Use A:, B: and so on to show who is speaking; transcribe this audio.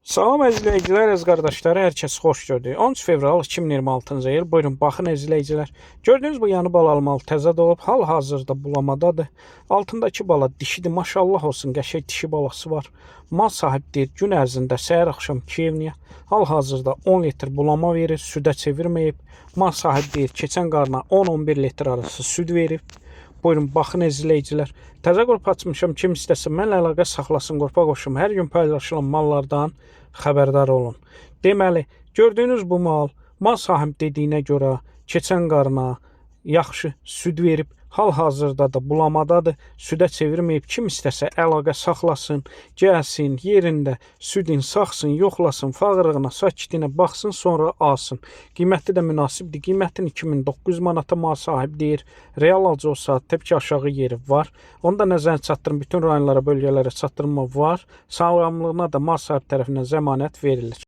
A: Salam izləyicilər, əziz qardaşlar, hər kəs xoş gördük. 13 fevral 2026-cı il. Buyurun, baxın izləyicilər. Gördüyünüz bu yanı balalı mal təzə doğub, hal-hazırda bulamadadır. Altındakı bala dişidir, maşallah olsun, qəşəng dişi balası var. Mal sahib deyir, gün ərzində səhər-axşam 2 evniyə, hal-hazırda 10 litr bulama verir, südə çevirməyib. Mal sahib deyir, keçən qarına 10-11 litr arası süd verib. Buyurun, baxın izləyicilər. Təzə qrup açmışam, kim istəsə mənlə əlaqə saxlasın, qrupa qoşum. Hər gün paylaşılan mallardan xəbərdar olun. Deməli, gördüyünüz bu mal sahib dediyinə görə keçən qarına yaxşı süd verib, hal-hazırda da bulamadadır, südə çevirməyib. Kim istəsə əlaqə saxlasın, gəlsin, yerində südün saxsın, yoxlasın, fağırlığına, sakitliyinə baxsın, sonra alsın. Qiyməti də münasibdir. Qiymətini 2900 manata mal sahib deyir. Real alıcı olsa təbii ki, aşağı yeri var. Onu da nəzərinə çatdırın, bütün rayonlara, bölgələrə çatdırma var. Sağlamlığına da mal sahib tərəfindən zəmanət verilir.